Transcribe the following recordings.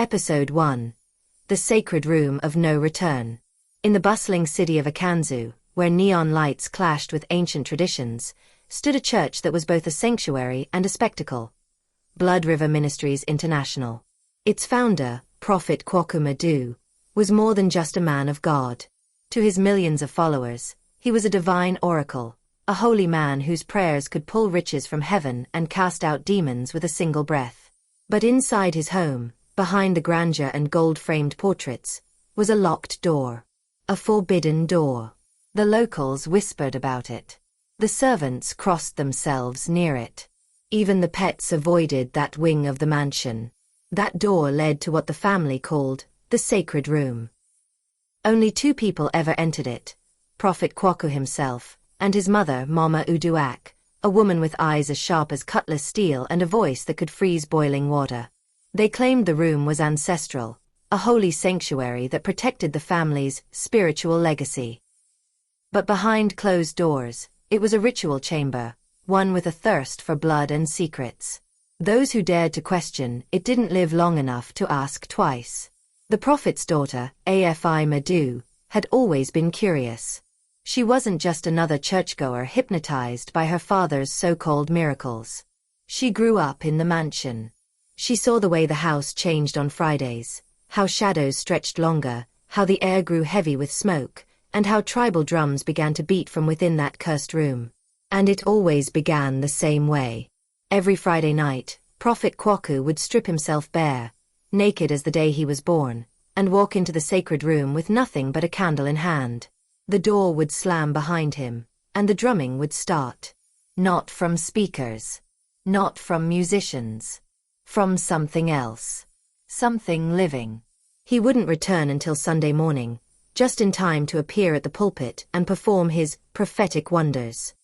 Episode 1. The Sacred Room of No Return. In the bustling city of Akanzu, where neon lights clashed with ancient traditions, stood a church that was both a sanctuary and a spectacle. Blood River Ministries International. Its founder, Prophet Kwaku Madu, was more than just a man of God. To his millions of followers, he was a divine oracle, a holy man whose prayers could pull riches from heaven and cast out demons with a single breath. But inside his home, behind the grandeur and gold-framed portraits, was a locked door. A forbidden door. The locals whispered about it. The servants crossed themselves near it. Even the pets avoided that wing of the mansion. That door led to what the family called the Sacred Room. Only 2 people ever entered it, Prophet Kwaku himself, and his mother Mama Uduak, a woman with eyes as sharp as cutlass steel and a voice that could freeze boiling water. They claimed the room was ancestral, a holy sanctuary that protected the family's spiritual legacy. But behind closed doors, it was a ritual chamber, one with a thirst for blood and secrets. Those who dared to question it didn't live long enough to ask twice. The prophet's daughter, Afi Madu, had always been curious. She wasn't just another churchgoer hypnotized by her father's so-called miracles. She grew up in the mansion. She saw the way the house changed on Fridays, how shadows stretched longer, how the air grew heavy with smoke, and how tribal drums began to beat from within that cursed room. And it always began the same way. Every Friday night, Prophet Kwaku would strip himself bare, naked as the day he was born, and walk into the sacred room with nothing but a candle in hand. The door would slam behind him, and the drumming would start. Not from speakers. Not from musicians. From something else. Something living. He wouldn't return until Sunday morning, just in time to appear at the pulpit and perform his prophetic wonders.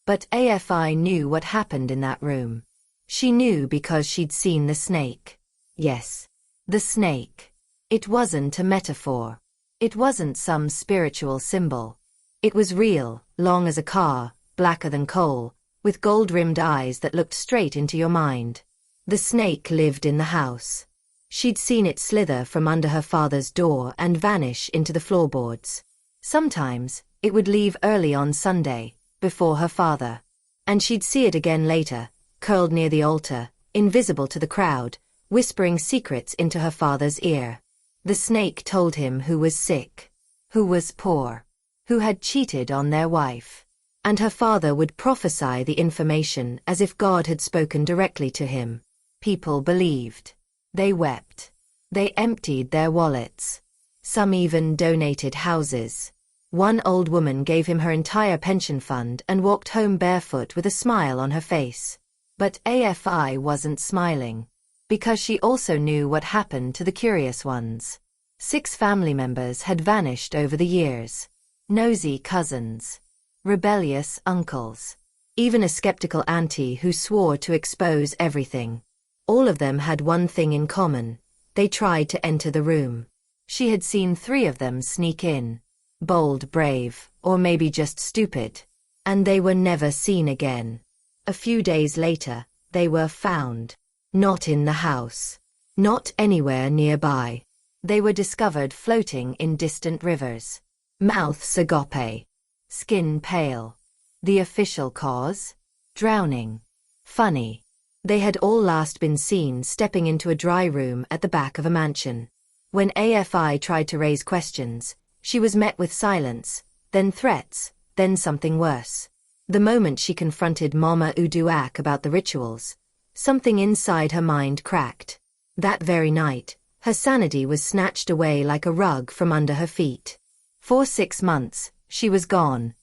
But Afi knew what happened in that room. She knew because she'd seen the snake. Yes, the snake. It wasn't a metaphor. It wasn't some spiritual symbol. It was real, long as a car, blacker than coal, with gold-rimmed eyes that looked straight into your mind. The snake lived in the house. She'd seen it slither from under her father's door and vanish into the floorboards. Sometimes, it would leave early on Sunday, before her father. And she'd see it again later, curled near the altar, invisible to the crowd, whispering secrets into her father's ear. The snake told him who was sick, who was poor, who had cheated on their wife. And her father would prophesy the information as if God had spoken directly to him. People believed. They wept. They emptied their wallets. Some even donated houses. One old woman gave him her entire pension fund and walked home barefoot with a smile on her face. But Afi wasn't smiling. Because she also knew what happened to the curious ones. 6 family members had vanished over the years. Nosy cousins. Rebellious uncles. Even a skeptical auntie who swore to expose everything. All of them had one thing in common. They tried to enter the room. She had seen 3 of them sneak in. Bold, brave, or maybe just stupid. And they were never seen again. A few days later, they were found. Not in the house. Not anywhere nearby. They were discovered floating in distant rivers. Mouths agape. Skin pale. The official cause? Drowning. Funny. They had all last been seen stepping into a dry room at the back of a mansion. When Afi tried to raise questions, she was met with silence, then threats, then something worse. The moment she confronted Mama Uduak about the rituals, something inside her mind cracked. That very night, her sanity was snatched away like a rug from under her feet. For 6 months, she was gone.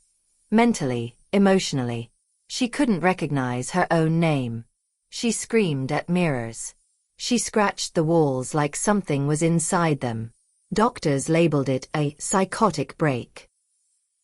Mentally, emotionally. She couldn't recognize her own name. She screamed at mirrors. She scratched the walls like something was inside them. Doctors labeled it a psychotic break.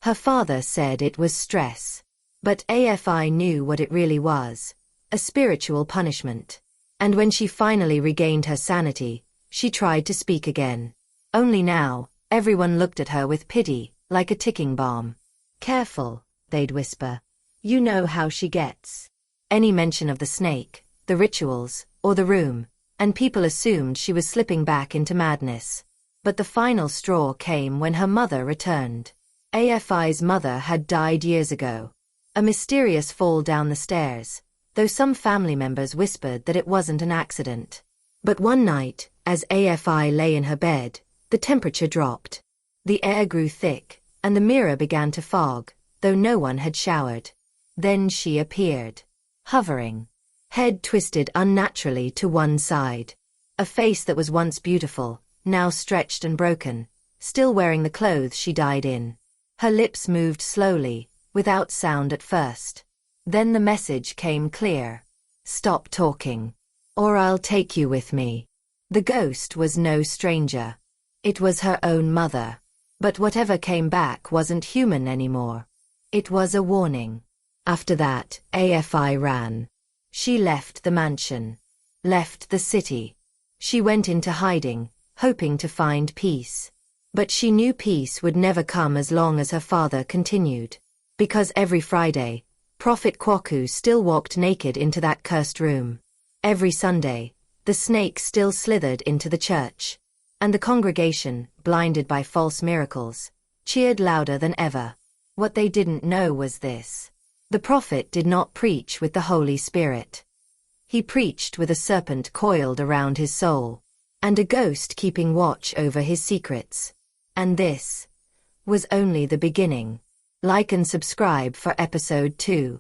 Her father said it was stress. But Afi knew what it really was. A spiritual punishment. And when she finally regained her sanity, she tried to speak again. Only now, everyone looked at her with pity, like a ticking bomb. "Careful," they'd whisper. "You know how she gets." Any mention of the snake, the rituals, or the room, and people assumed she was slipping back into madness. But the final straw came when her mother returned. AFI's mother had died years ago. A mysterious fall down the stairs, though some family members whispered that it wasn't an accident. But one night, as AFI lay in her bed, the temperature dropped. The air grew thick, and the mirror began to fog, though no one had showered. Then she appeared. Hovering. Head twisted unnaturally to one side. A face that was once beautiful, now stretched and broken, still wearing the clothes she died in. Her lips moved slowly, without sound at first. Then the message came clear. Stop talking, or I'll take you with me. The ghost was no stranger. It was her own mother. But whatever came back wasn't human anymore. It was a warning. After that, AFI ran. She left the mansion. Left the city. She went into hiding, hoping to find peace. But she knew peace would never come as long as her father continued. Because every Friday, Prophet Kwaku still walked naked into that cursed room. Every Sunday, the snake still slithered into the church. And the congregation, blinded by false miracles, cheered louder than ever. What they didn't know was this. The prophet did not preach with the Holy Spirit. He preached with a serpent coiled around his soul, and a ghost keeping watch over his secrets. And this was only the beginning. Like and subscribe for episode 2.